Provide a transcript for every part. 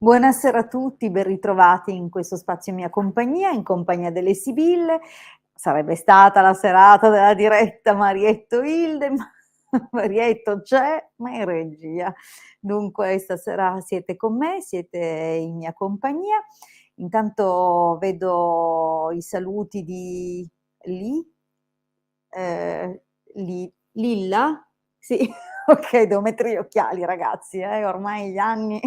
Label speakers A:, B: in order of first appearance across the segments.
A: Buonasera a tutti, ben ritrovati in questo spazio in mia compagnia, in compagnia delle Sibille. Sarebbe stata la serata della diretta Marietto Hilde, ma Marietto c'è, ma è in regia. Dunque stasera siete con me, siete in mia compagnia. Intanto vedo i saluti di Li, ehm, Lilla? Sì, okay, devo mettere gli occhiali ragazzi, ormai gli anni.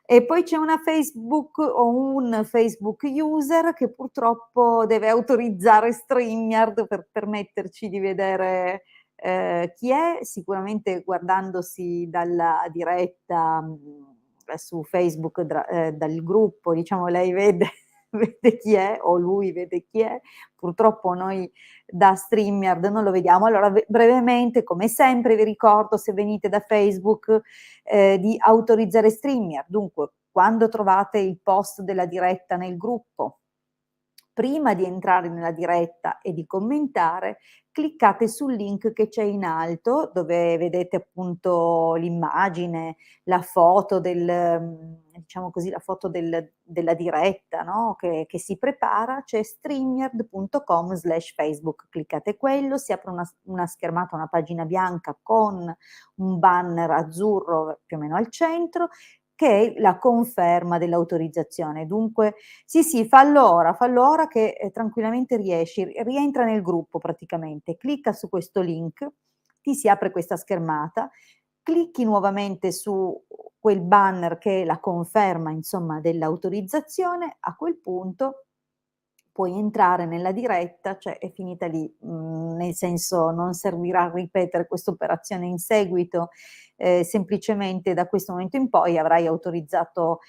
A: E poi c'è una Facebook o un Facebook user che purtroppo deve autorizzare StreamYard per permetterci di vedere, chi è, sicuramente guardandosi dalla diretta, su Facebook dal gruppo, diciamo lei vede vede chi è o lui vede chi è. Purtroppo noi da StreamYard non lo vediamo. Allora brevemente, come sempre, vi ricordo, se venite da Facebook, di autorizzare StreamYard. Dunque, quando trovate il post della diretta nel gruppo, prima di entrare nella diretta e di commentare, cliccate sul link che c'è in alto, dove vedete appunto l'immagine, la foto diciamo così, la foto della diretta, no, che si prepara, c'è streamyard.com/Facebook. Cliccate quello, si apre una schermata, una pagina bianca con un banner azzurro più o meno al centro, che è la conferma dell'autorizzazione. Dunque sì, fallo ora che, tranquillamente riesci. Rientra nel gruppo praticamente, clicca su questo link, ti si apre questa schermata, clicchi nuovamente su quel banner che è la conferma, insomma, dell'autorizzazione, a quel punto puoi entrare nella diretta, cioè è finita lì, nel senso non servirà ripetere questa operazione in seguito, semplicemente da questo momento in poi avrai autorizzato,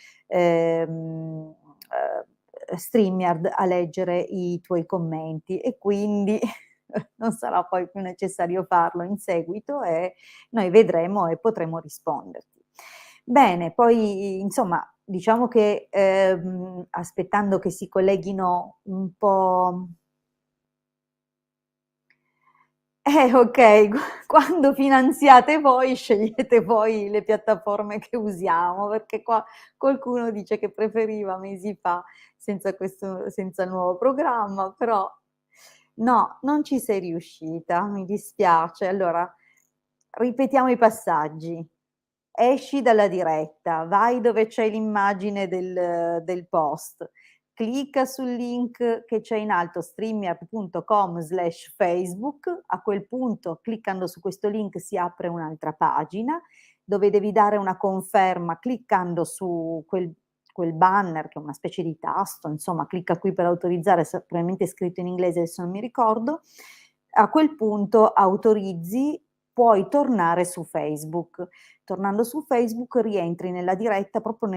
A: StreamYard a leggere i tuoi commenti e quindi non sarà poi più necessario farlo in seguito e noi vedremo e potremo risponderti. Bene, poi insomma diciamo che, aspettando che si colleghino un po'. Okay, quando finanziate voi, scegliete voi le piattaforme che usiamo, perché qua qualcuno dice che preferiva mesi fa senza il nuovo programma, però no, non ci sei riuscita, mi dispiace. Allora, ripetiamo i passaggi. Esci dalla diretta, vai dove c'è l'immagine del post, clicca sul link che c'è in alto streamyard.com/Facebook, a quel punto cliccando su questo link si apre un'altra pagina, dove devi dare una conferma cliccando su quel banner che è una specie di tasto, insomma clicca qui per autorizzare, probabilmente è scritto in inglese, adesso non mi ricordo. A quel punto autorizzi, puoi tornare su Facebook. Tornando su Facebook rientri nella diretta proprio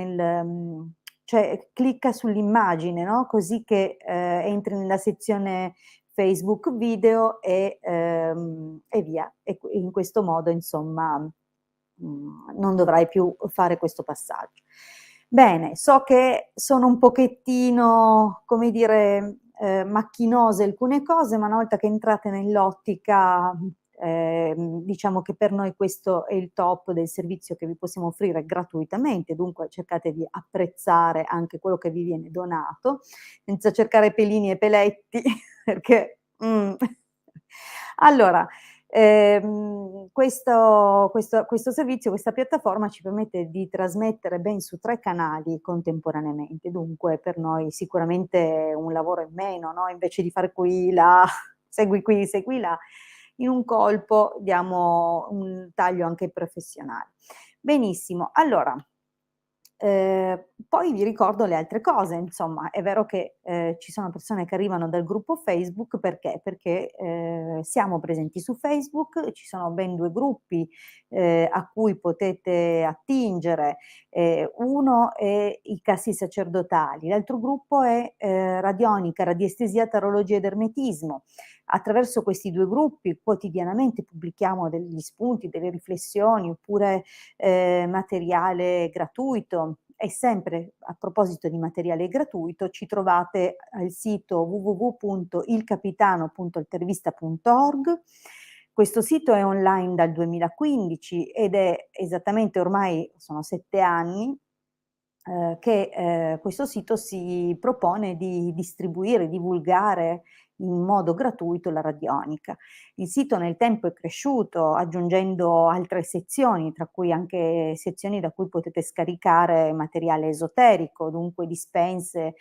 A: cioè clicca sull'immagine, no, così che, entri nella sezione Facebook video e via. E in questo modo insomma, non dovrai più fare questo passaggio. Bene, so che sono un pochettino, come dire, macchinose alcune cose, ma una volta che entrate nell'ottica, diciamo che per noi questo è il top del servizio che vi possiamo offrire gratuitamente, dunque cercate di apprezzare anche quello che vi viene donato, senza cercare pelini e peletti perché allora, questo servizio, questa piattaforma ci permette di trasmettere ben su 3 canali contemporaneamente, dunque per noi sicuramente un lavoro in meno, no, invece di fare qui, là, segui qui, segui là, in un colpo diamo un taglio anche professionale. Benissimo, allora poi vi ricordo le altre cose, insomma, è vero che, ci sono persone che arrivano dal gruppo Facebook perché? Perché, siamo presenti su Facebook, ci sono ben 2 gruppi, a cui potete attingere, uno è i cassi sacerdotali, l'altro gruppo è, radionica, radiestesia, tarologia ed ermetismo. Attraverso questi 2 gruppi quotidianamente pubblichiamo degli spunti, delle riflessioni oppure materiale gratuito. E sempre a proposito di materiale gratuito, ci trovate al sito www.ilcapitano.altervista.org. Questo sito è online dal 2015 ed è esattamente ormai sono 7 anni che questo sito si propone di distribuire, divulgare in modo gratuito la radionica. Il sito nel tempo è cresciuto aggiungendo altre sezioni, tra cui anche sezioni da cui potete scaricare materiale esoterico, dunque dispense,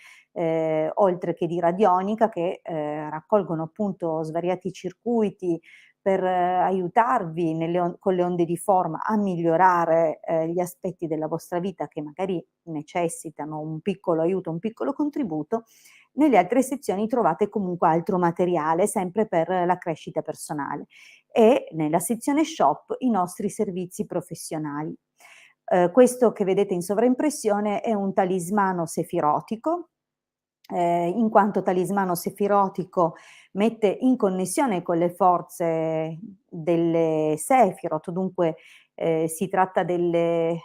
A: oltre che di radionica, che raccolgono appunto svariati circuiti per aiutarvi con le onde di forma a migliorare gli aspetti della vostra vita che magari necessitano un piccolo aiuto, un piccolo contributo. Nelle altre sezioni trovate comunque altro materiale, sempre per la crescita personale, e nella sezione shop i nostri servizi professionali. Questo che vedete in sovraimpressione è un talismano sefirotico, in quanto talismano sefirotico mette in connessione con le forze delle Sefirot, dunque si tratta delle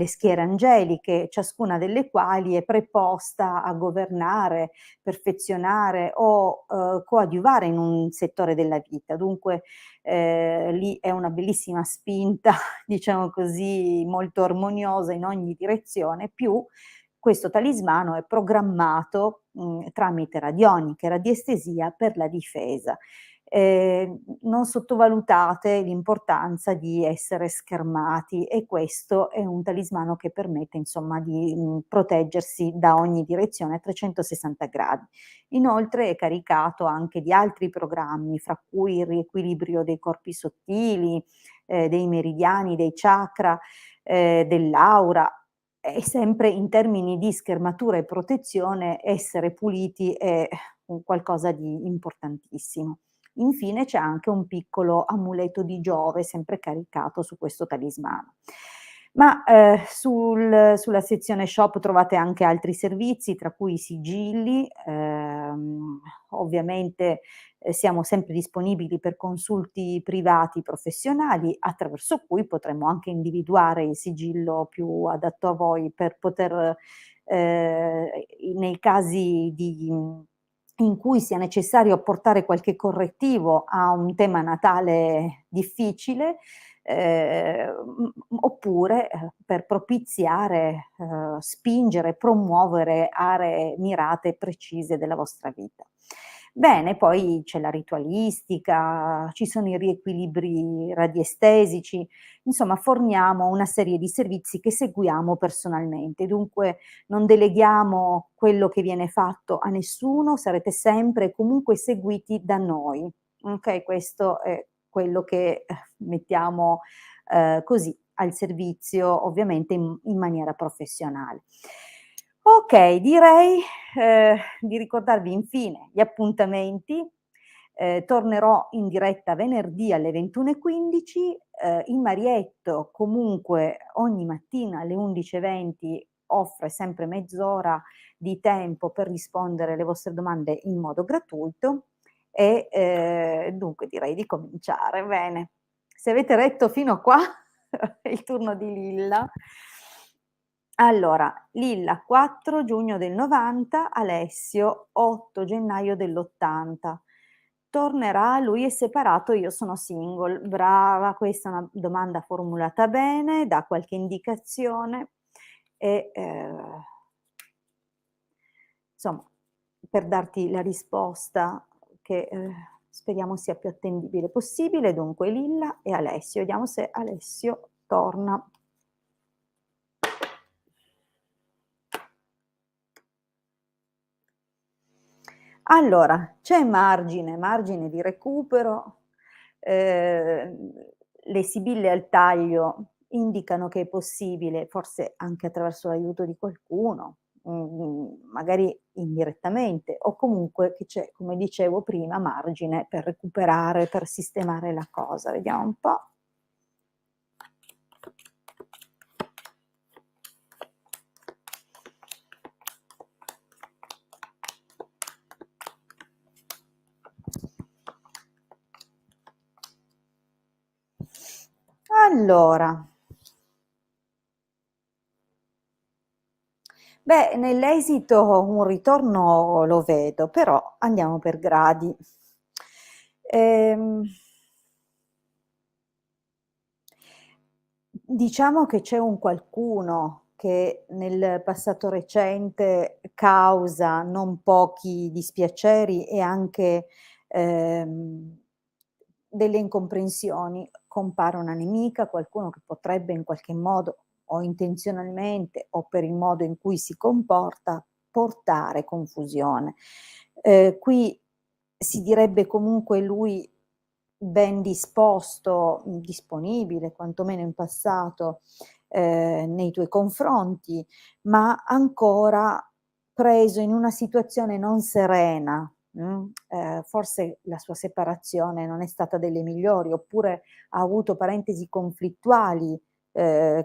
A: schiere angeliche, ciascuna delle quali è preposta a governare, perfezionare o coadiuvare in un settore della vita. Dunque lì è una bellissima spinta, diciamo così, molto armoniosa in ogni direzione, più questo talismano è programmato tramite radionica e radiestesia per la difesa. Non sottovalutate l'importanza di essere schermati, e questo è un talismano che permette insomma di proteggersi da ogni direzione a 360 gradi. Inoltre è caricato anche di altri programmi, fra cui il riequilibrio dei corpi sottili, dei meridiani, dei chakra, dell'aura. E sempre in termini di schermatura e protezione, essere puliti è un qualcosa di importantissimo. Infine c'è anche un piccolo amuleto di Giove, sempre caricato su questo talismano. Ma sulla sezione shop trovate anche altri servizi, tra cui i sigilli, ovviamente siamo sempre disponibili per consulti privati professionali, attraverso cui potremo anche individuare il sigillo più adatto a voi per poter, nei casi in cui sia necessario apportare qualche correttivo a un tema natale difficile, oppure per propiziare, spingere, promuovere aree mirate e precise della vostra vita. Bene, poi c'è la ritualistica, ci sono i riequilibri radiestesici, insomma forniamo una serie di servizi che seguiamo personalmente, dunque non deleghiamo quello che viene fatto a nessuno, sarete sempre e comunque seguiti da noi. Okay, questo è quello che mettiamo, così al servizio, ovviamente in maniera professionale. Okay, direi, di ricordarvi infine gli appuntamenti. Tornerò in diretta venerdì alle 21:15, il Marietto comunque ogni mattina alle 11:20 offre sempre mezz'ora di tempo per rispondere alle vostre domande in modo gratuito, e dunque direi di cominciare. Bene, se avete retto fino a qua è il turno di Lilla. Allora, Lilla 4 giugno del '90, Alessio 8 gennaio dell'80. Tornerà, lui è separato, io sono single. Brava, questa è una domanda formulata bene, dà qualche indicazione e insomma, per darti la risposta che speriamo sia più attendibile possibile. Dunque Lilla e Alessio, vediamo se Alessio torna. Allora, c'è margine di recupero, le sibille al taglio indicano che è possibile, forse anche attraverso l'aiuto di qualcuno, magari indirettamente, o comunque che c'è, come dicevo prima, margine per recuperare, per sistemare la cosa. Vediamo un po'. Allora, beh, nell'esito un ritorno lo vedo, però andiamo per gradi. Ehm, diciamo che c'è un qualcuno che nel passato recente causa non pochi dispiaceri e anche, ehm, delle incomprensioni. Compare una nemica, qualcuno che potrebbe in qualche modo, o intenzionalmente o per il modo in cui si comporta, portare confusione. Qui si direbbe comunque lui ben disposto, disponibile, quantomeno in passato, nei tuoi confronti, ma ancora preso in una situazione non serena, forse la sua separazione non è stata delle migliori, oppure ha avuto parentesi conflittuali,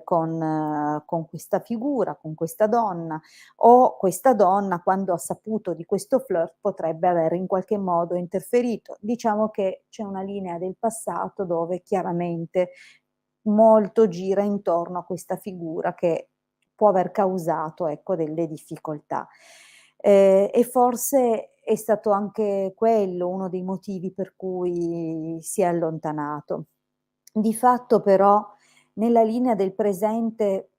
A: con questa figura, con questa donna, o questa donna quando ha saputo di questo flirt potrebbe aver in qualche modo interferito. Diciamo che c'è una linea del passato dove chiaramente molto gira intorno a questa figura che può aver causato, ecco, delle difficoltà. E forse è stato anche quello uno dei motivi per cui si è allontanato. Di fatto però nella linea del presente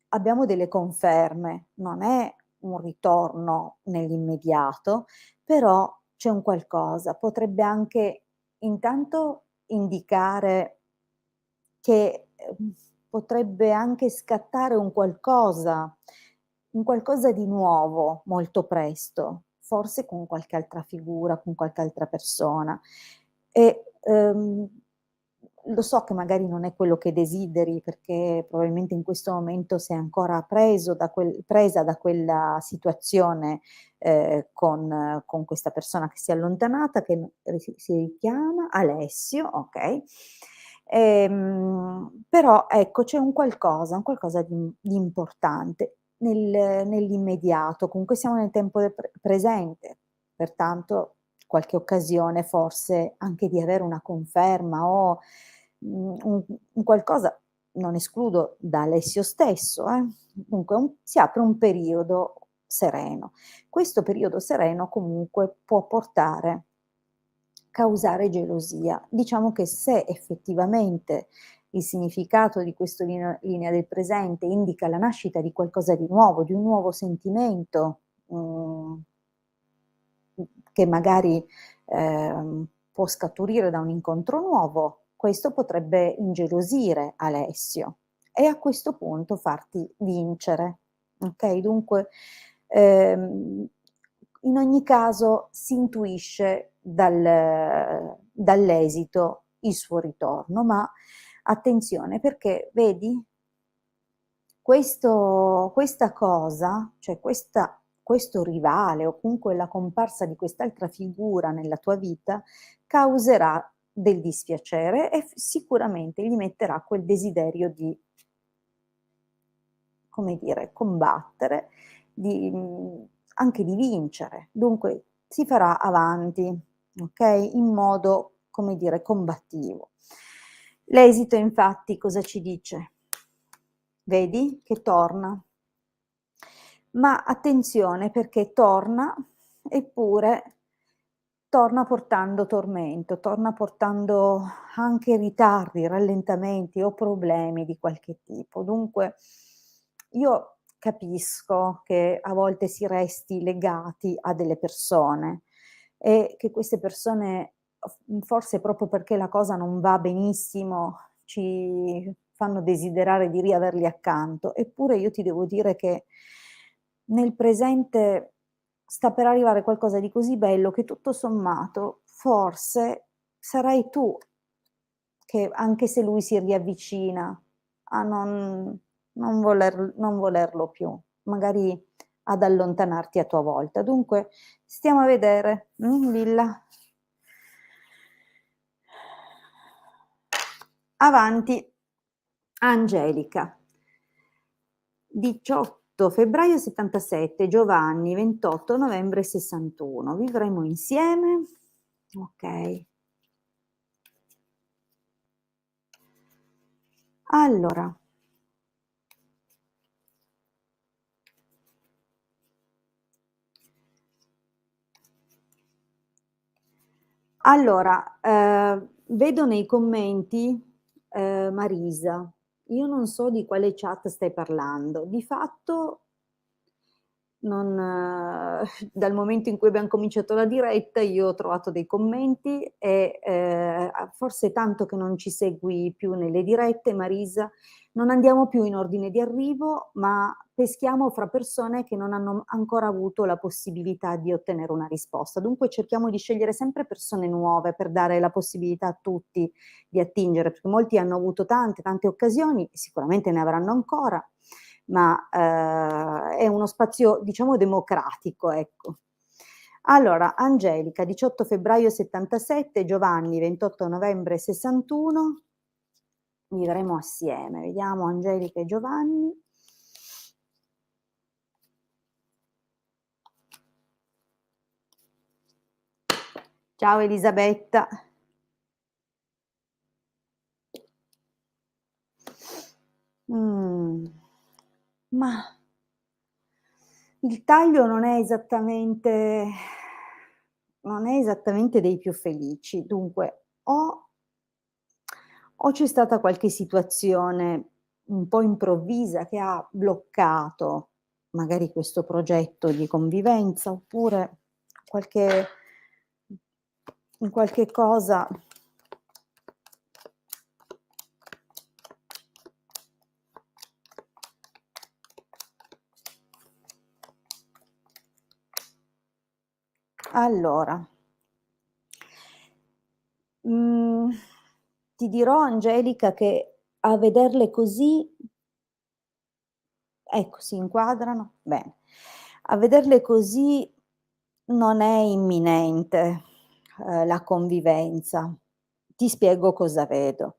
A: abbiamo delle conferme, non è un ritorno nell'immediato, però c'è un qualcosa. Potrebbe anche intanto indicare che, potrebbe anche scattare un qualcosa di nuovo molto presto, forse con qualche altra figura, con qualche altra persona. E, lo so che magari non è quello che desideri, perché probabilmente in questo momento sei ancora presa da quella situazione, con questa persona che si è allontanata, che si chiama Alessio, okay. Però ecco, c'è un qualcosa di importante nell'immediato, comunque siamo nel tempo del presente, pertanto qualche occasione forse anche di avere una conferma o, un qualcosa, non escludo da Alessio stesso, comunque si apre un periodo sereno. Questo periodo sereno comunque può causare gelosia. Diciamo che se effettivamente il significato di questo linea del presente indica la nascita di qualcosa di nuovo, di un nuovo sentimento, che magari, può scaturire da un incontro nuovo, questo potrebbe ingelosire Alessio e a questo punto farti vincere, okay? Dunque, ehm, in ogni caso si intuisce dall'esito il suo ritorno, ma attenzione perché vedi questa cosa, cioè questo rivale o comunque la comparsa di quest'altra figura nella tua vita causerà del dispiacere e sicuramente gli metterà quel desiderio di, come dire, combattere, di, anche di vincere. Dunque si farà avanti, okay, in modo, come dire, combattivo. L'esito infatti cosa ci dice? Vedi che torna. Ma attenzione perché torna, eppure torna portando tormento, torna portando anche ritardi, rallentamenti o problemi di qualche tipo. Dunque io capisco che a volte si resti legati a delle persone e che queste persone, forse proprio perché la cosa non va benissimo, ci fanno desiderare di riaverli accanto. Eppure io ti devo dire che nel presente sta per arrivare qualcosa di così bello che tutto sommato forse sarai tu che, anche se lui si riavvicina a non volerlo più, magari ad allontanarti a tua volta. Dunque stiamo a vedere, Villa. Avanti, Angelica. 18 febbraio 77, Giovanni, 28 novembre 61. Vivremo insieme. Okay. Allora vedo nei commenti, Marisa. io non so di quale chat stai parlando. Di fatto non dal momento in cui abbiam cominciato la diretta io ho trovato dei commenti e, a forse è tanto che non ci segui più nelle dirette, Marisa, non andiamo più in ordine di arrivo, ma peschiamo fra persone che non hanno ancora avuto la possibilità di ottenere una risposta. Dunque cerchiamo di scegliere sempre persone nuove per dare la possibilità a tutti di attingere, perché molti hanno avuto tante occasioni, sicuramente ne avranno ancora, ma è uno spazio, diciamo, democratico, ecco. Allora, Angelica, 18 febbraio 77, Giovanni, 28 novembre 61, vivremo assieme. Vediamo Angelica e Giovanni. Ciao Elisabetta. Ma il taglio non è esattamente dei più felici. Dunque, o c'è stata qualche situazione un po' improvvisa che ha bloccato magari questo progetto di convivenza, oppure qualche in qualche cosa allora, mhmm, ti dirò Angelica che a vederle così ecco, si inquadrano? Bene. A vederle così non è imminente, la convivenza. Ti spiego cosa vedo.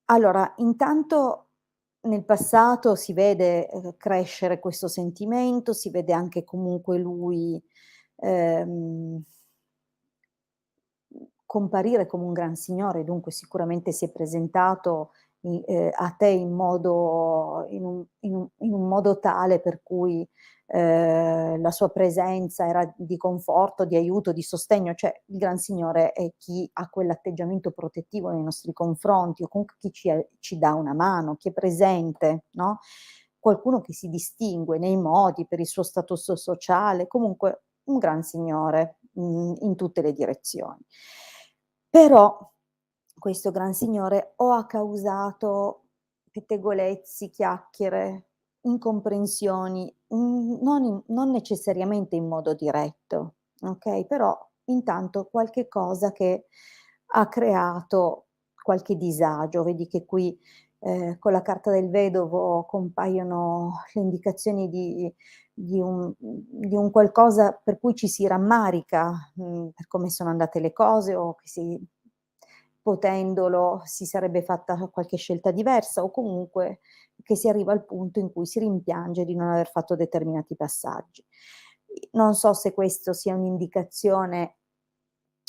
A: Allora, intanto nel passato si vede, crescere questo sentimento, si vede anche comunque lui, ehm comparire come un gran signore, dunque sicuramente si è presentato a te in un modo tale per cui, la sua presenza era di conforto, di aiuto, di sostegno, cioè il gran signore è chi ha quell'atteggiamento protettivo nei nostri confronti o comunque chi ci dà una mano, chi è presente, no, qualcuno che si distingue nei modi, per il suo status sociale, comunque un gran signore, in tutte le direzioni. Però questo gran signore o ha causato pettegolezzi, chiacchiere, incomprensioni, non necessariamente in modo diretto, okay, però intanto qualche cosa che ha creato qualche disagio. Vedi che qui, con la carta del vedovo compaiono le indicazioni di un qualcosa per cui ci si rammarica, per come sono andate le cose o che potendolo si sarebbe fatta qualche scelta diversa o comunque che si arriva al punto in cui si rimpiange di non aver fatto determinati passaggi. Non so se questo sia un'indicazione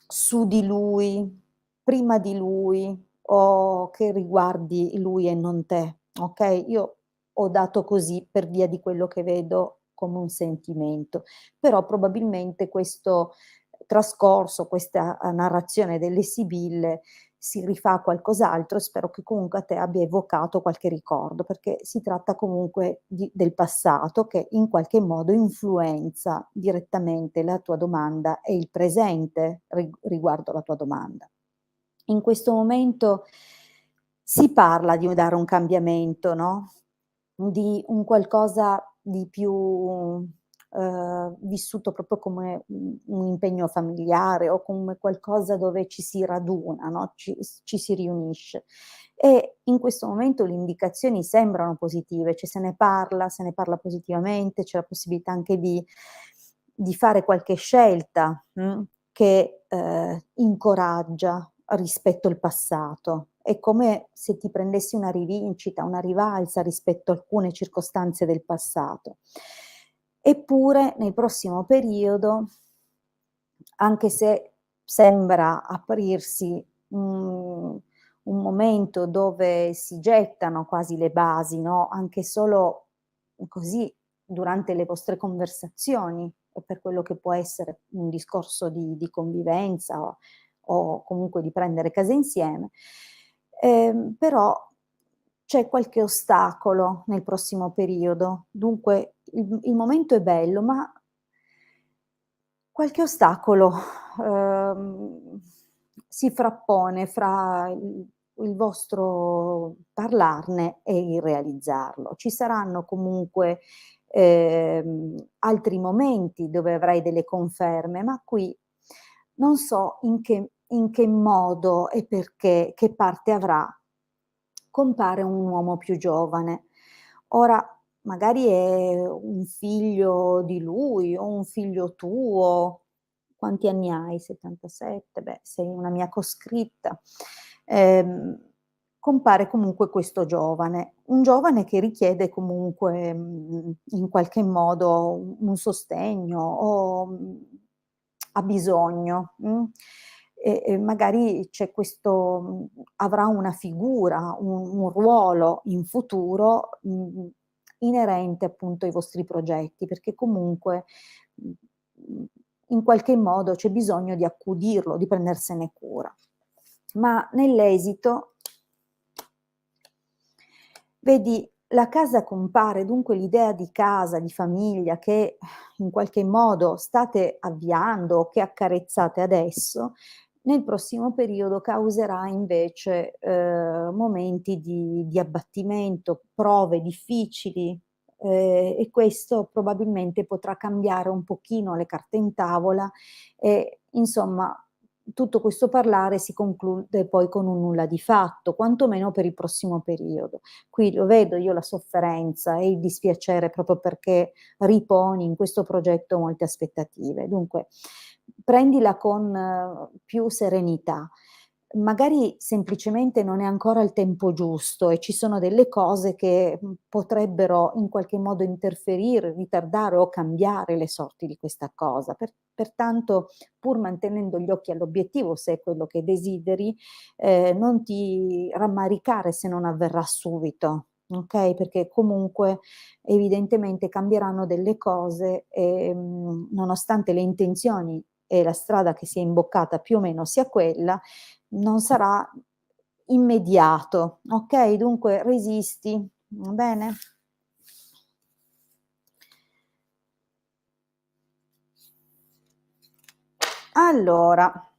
A: su di lui, prima di lui o che riguardi lui e non te, okay? Io ho dato così per via di quello che vedo come un sentimento, però probabilmente questo trascorso, questa, narrazione delle Sibille si rifà a qualcos'altro e spero che comunque a te abbia evocato qualche ricordo, perché si tratta comunque del passato che in qualche modo influenza direttamente la tua domanda e il presente riguardo la tua domanda. In questo momento si parla di dare un cambiamento, no, di un qualcosa di più, vissuto proprio come un impegno familiare o come qualcosa dove ci si raduna, no, ci si riunisce. E in questo momento le indicazioni sembrano positive, cioè se ne parla positivamente, c'è la possibilità anche di fare qualche scelta, che, incoraggia rispetto al passato. È come se ti prendessi una rivincita, una rivalsa rispetto a alcune circostanze del passato. Eppure nel prossimo periodo, anche se sembra aprirsi, un momento dove si gettano quasi le basi, no, anche solo così durante le vostre conversazioni o per quello che può essere un discorso di convivenza o comunque di prendere casa insieme, però c'è qualche ostacolo nel prossimo periodo. Dunque il momento è bello, ma qualche ostacolo, uhm, si frappone fra il vostro parlarne e il realizzarlo. Ci saranno comunque, altri momenti dove avrai delle conferme, ma qui non so in che modo e perché, che parte avrà, compare un uomo più giovane. Ora, magari è un figlio di lui o un figlio tuo. Quanti anni hai? 77? Beh, sei una mia coscritta. Ehm, Compare comunque questo giovane, un giovane che richiede comunque, in qualche modo un sostegno o, ha bisogno, e magari c'è questo avrà una figura, un ruolo in futuro, inerente appunto ai vostri progetti, perché comunque, mhmm, in qualche modo c'è bisogno di accudirlo, di prendersene cura. Ma nell'esito vedi, la casa compare, dunque l'idea di casa, di famiglia che in qualche modo state avviando o che accarezzate adesso, nel prossimo periodo causerà invece, momenti di abbattimento, prove difficili, e questo probabilmente potrà cambiare un pochino le carte in tavola e insomma tutto questo parlare si conclude poi con un nulla di fatto, quantomeno per il prossimo periodo. Qui lo vedo io la sofferenza e il dispiacere proprio perché riponi in questo progetto molte aspettative. Dunque prendila con più serenità. Magari semplicemente non è ancora il tempo giusto e ci sono delle cose che, potrebbero in qualche modo interferire, ritardare o cambiare le sorti di questa cosa. Pertanto, pur mantenendo gli occhi all'obiettivo, se è quello che desideri, non ti rammaricare se non avverrà subito, okay, perché comunque evidentemente cambieranno delle cose, nonostante le intenzioni e la strada che si è imboccata più o meno sia quella, non sarà immediato, okay, dunque resisti, va bene? Allora,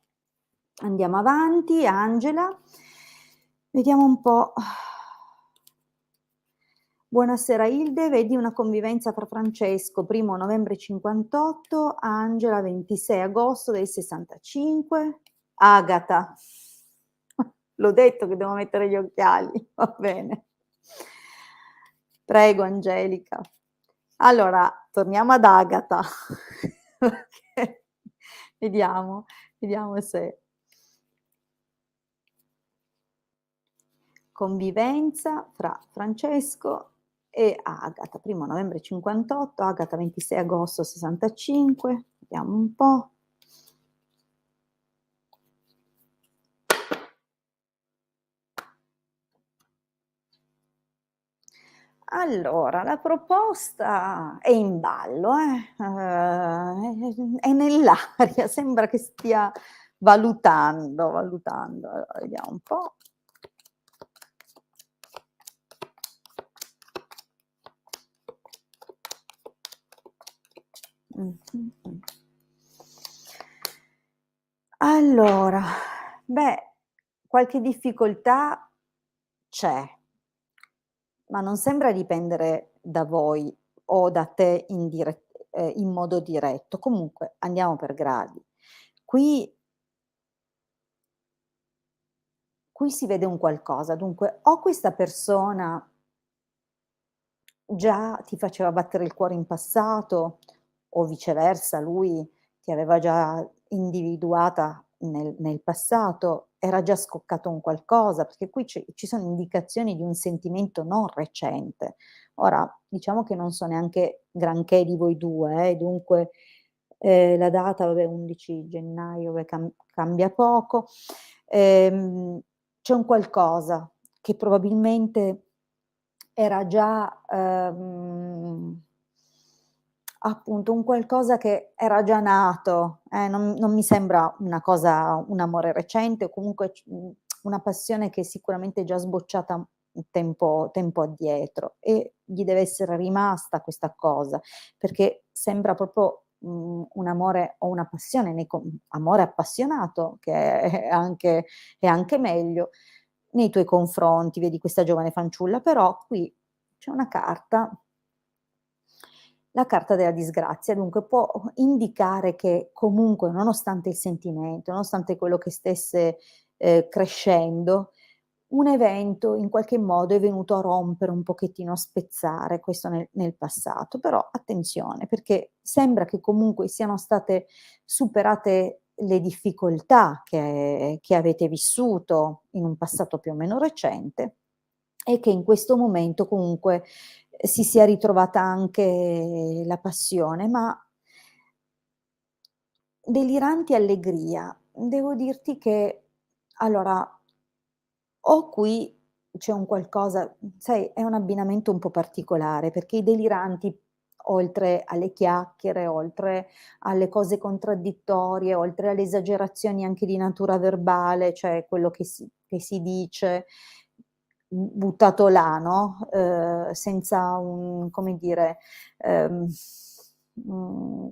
A: andiamo avanti, Angela. Vediamo un po'. Buonasera Ilde, vedi una convivenza fra Francesco, 1° novembre 58, Angela 26 agosto del 65, Agata. L'ho detto che devo mettere gli occhiali, va bene. Prego Angelica. Allora, torniamo ad Agata. Perché vediamo, vediamo se convivenza fra Francesco e Agata. 1° novembre 58, Agata 26 agosto 65. Vediamo un po'. Allora, la proposta è in ballo, è nell'aria, sembra che stia valutando. Allora, vediamo un po'. Mh. Allora, beh, qualche difficoltà c'è, ma non sembra dipendere da voi o da te in modo diretto. Comunque andiamo per gradi. Qui qui si vede un qualcosa, dunque o questa persona già ti faceva battere il cuore in passato o viceversa lui ti aveva già individuata nel passato, era già scoccato un qualcosa, perché qui ci sono indicazioni di un sentimento non recente. Ora, diciamo che non so neanche granché di voi 2 dunque, la data vabbè 11 gennaio, beh cambia poco. C'è un qualcosa che probabilmente era già, appunto un qualcosa che era già nato, non mi sembra una cosa un amore recente o comunque una passione che è sicuramente già sbocciata tempo addietro e gli deve essere rimasta questa cosa, perché sembra proprio, un amore o una passione amore appassionato che è anche meglio, nei tuoi confronti, vedi questa giovane fanciulla, però qui c'è una carta, la carta della disgrazia, dunque può indicare che comunque nonostante il sentimento, nonostante quello che stesse, crescendo, un evento in qualche modo è venuto a rompere un pochettino, a spezzare questo nel passato. Però attenzione, perché sembra che comunque siano state superate le difficoltà che avete vissuto in un passato più o meno recente e che in questo momento comunque, si sia ritrovata anche la passione, ma deliranti allegria. Devo dirti che allora, o qui c'è un qualcosa, sai, è un abbinamento un po' particolare, perché i deliranti, oltre alle chiacchiere, oltre alle cose contraddittorie, oltre alle esagerazioni anche di natura verbale, cioè quello che si dice, buttato là, no, senza un come dire, ehm, mhmm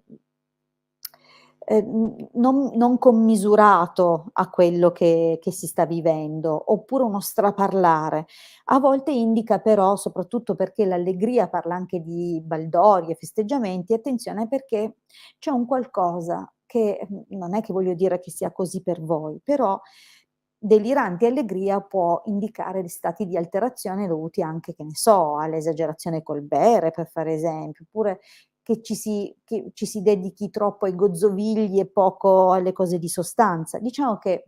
A: non commisurato a quello che si sta vivendo, oppure uno straparlare. A volte indica però, soprattutto perché l'allegria parla anche di baldorie, festeggiamenti, attenzione perché c'è un qualcosa che, non è che voglio dire che sia così per voi, però delirante allegria può indicare dei stati di alterazione dovuti anche, che ne so, all'esagerazione col bere, per fare esempio, oppure che ci si dedichi troppo ai gozzovigli e poco alle cose di sostanza. Diciamo che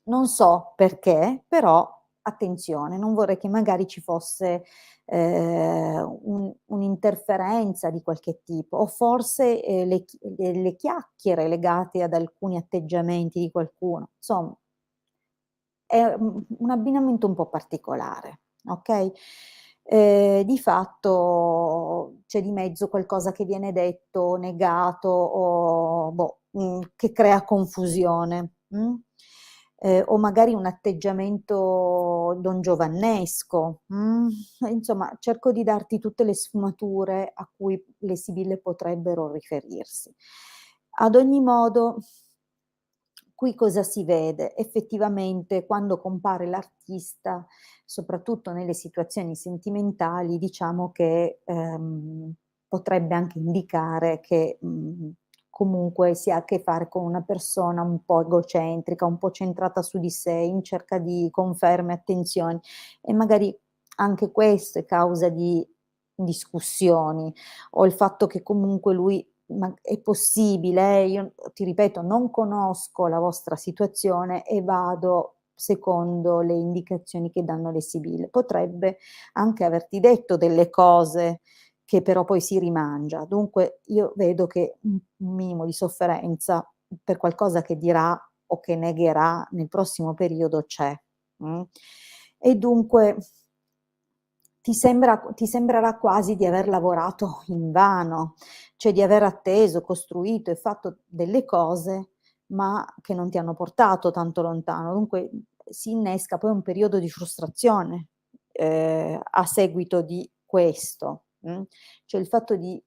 A: non so perché, però attenzione, non vorrei che magari ci fosse, un'interferenza di qualche tipo o forse, le chiacchiere legate ad alcuni atteggiamenti di qualcuno. Insomma, è, un abbinamento un po' particolare, okay, di fatto c'è di mezzo qualcosa che viene detto, negato o boh, che crea confusione, o magari un atteggiamento dongiovannesco, insomma cerco di darti tutte le sfumature a cui le sibille potrebbero riferirsi. Ad ogni modo, qui cosa si vede? Effettivamente quando compare l'artista, soprattutto nelle situazioni sentimentali, diciamo che, potrebbe anche indicare che, comunque si ha a che fare con una persona un po' egocentrica, un po' centrata su di sé, in cerca di conferme, attenzioni e magari anche questo è causa di discussioni, o il fatto che comunque lui ma è possibile, io ti ripeto, non conosco la vostra situazione e vado secondo le indicazioni che danno le sibille. Potrebbe anche averti detto delle cose che però poi si rimangia. Dunque io vedo che un minimo di sofferenza per qualcosa che dirà o che negherà nel prossimo periodo c'è, e dunque ti sembrerà quasi di aver lavorato invano, cioè di aver atteso, costruito e fatto delle cose, ma che non ti hanno portato tanto lontano. Dunque, si innesca poi un periodo di frustrazione, a seguito di questo, cioè il fatto di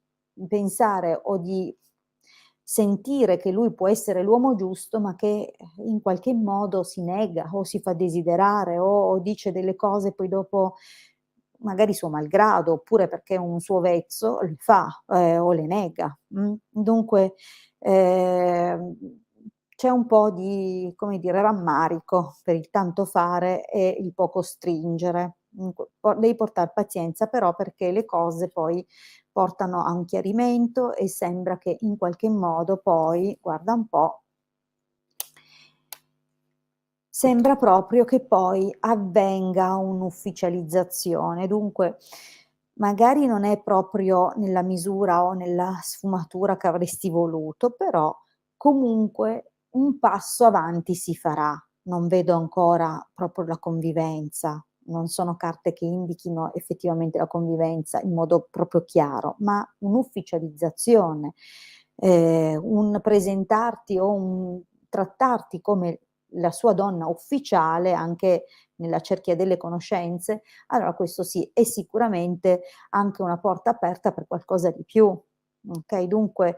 A: pensare o di sentire che lui può essere l'uomo giusto, ma che in qualche modo si nega o si fa desiderare o dice delle cose poi dopo magari suo malgrado, oppure perché è un suo vezzo le fa, o le nega, Dunque, ehm, c'è un po' di, come dire, rammarico per il tanto fare e il poco stringere. Devi portar pazienza però perché le cose poi portano a un chiarimento e sembra che in qualche modo poi, guarda un po', sembra proprio che poi avvenga un'ufficializzazione. Dunque, magari non è proprio nella misura o nella sfumatura che avresti voluto, però comunque un passo avanti si farà. Non vedo ancora proprio la convivenza, non sono carte che indichino effettivamente la convivenza in modo proprio chiaro, ma un'ufficializzazione, un presentarti o un trattarti come la sua donna ufficiale anche nella cerchia delle conoscenze, allora questo sì, è sicuramente anche una porta aperta per qualcosa di più. Okay, dunque,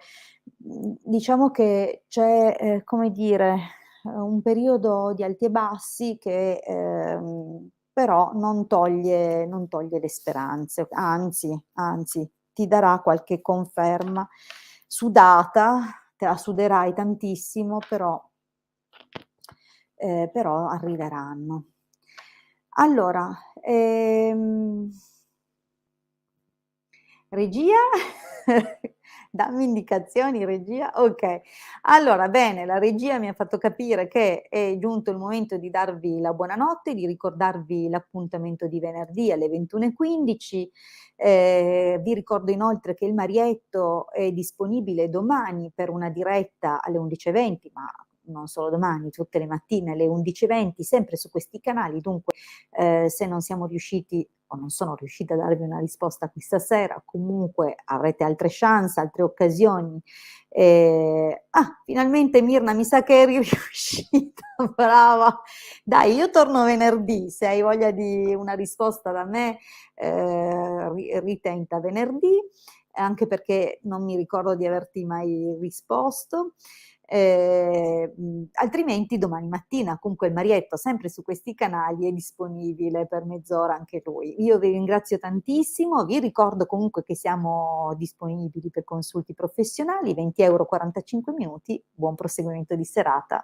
A: diciamo che c'è, come dire, un periodo di alti e bassi che, però non toglie le speranze, anzi, ti darà qualche conferma sudata, te la suderai tantissimo, però arriveranno. Allora, regia? Dammi indicazioni regia? Okay. Allora bene, la regia mi ha fatto capire che è giunto il momento di darvi la buonanotte, di ricordarvi l'appuntamento di venerdì alle 21:15. Vi ricordo inoltre che il Marietto è disponibile domani per una diretta alle 11:20, ma non solo domani, tutte le mattine alle 11:20, sempre su questi canali. Dunque, se non siamo riusciti o non sono riuscita a darvi una risposta questa sera, comunque avrete altre chance, altre occasioni. Finalmente Mirna mi sa che eri riuscita, brava. Dai, io torno venerdì, se hai voglia di una risposta da me, ritenta venerdì, anche perché non mi ricordo di averti mai risposto. Altrimenti domani mattina, comunque il Marietto sempre su questi canali è disponibile per mezz'ora anche lui. Io vi ringrazio tantissimo, vi ricordo comunque che siamo disponibili per consulti professionali, 20 € 45 minuti, buon proseguimento di serata.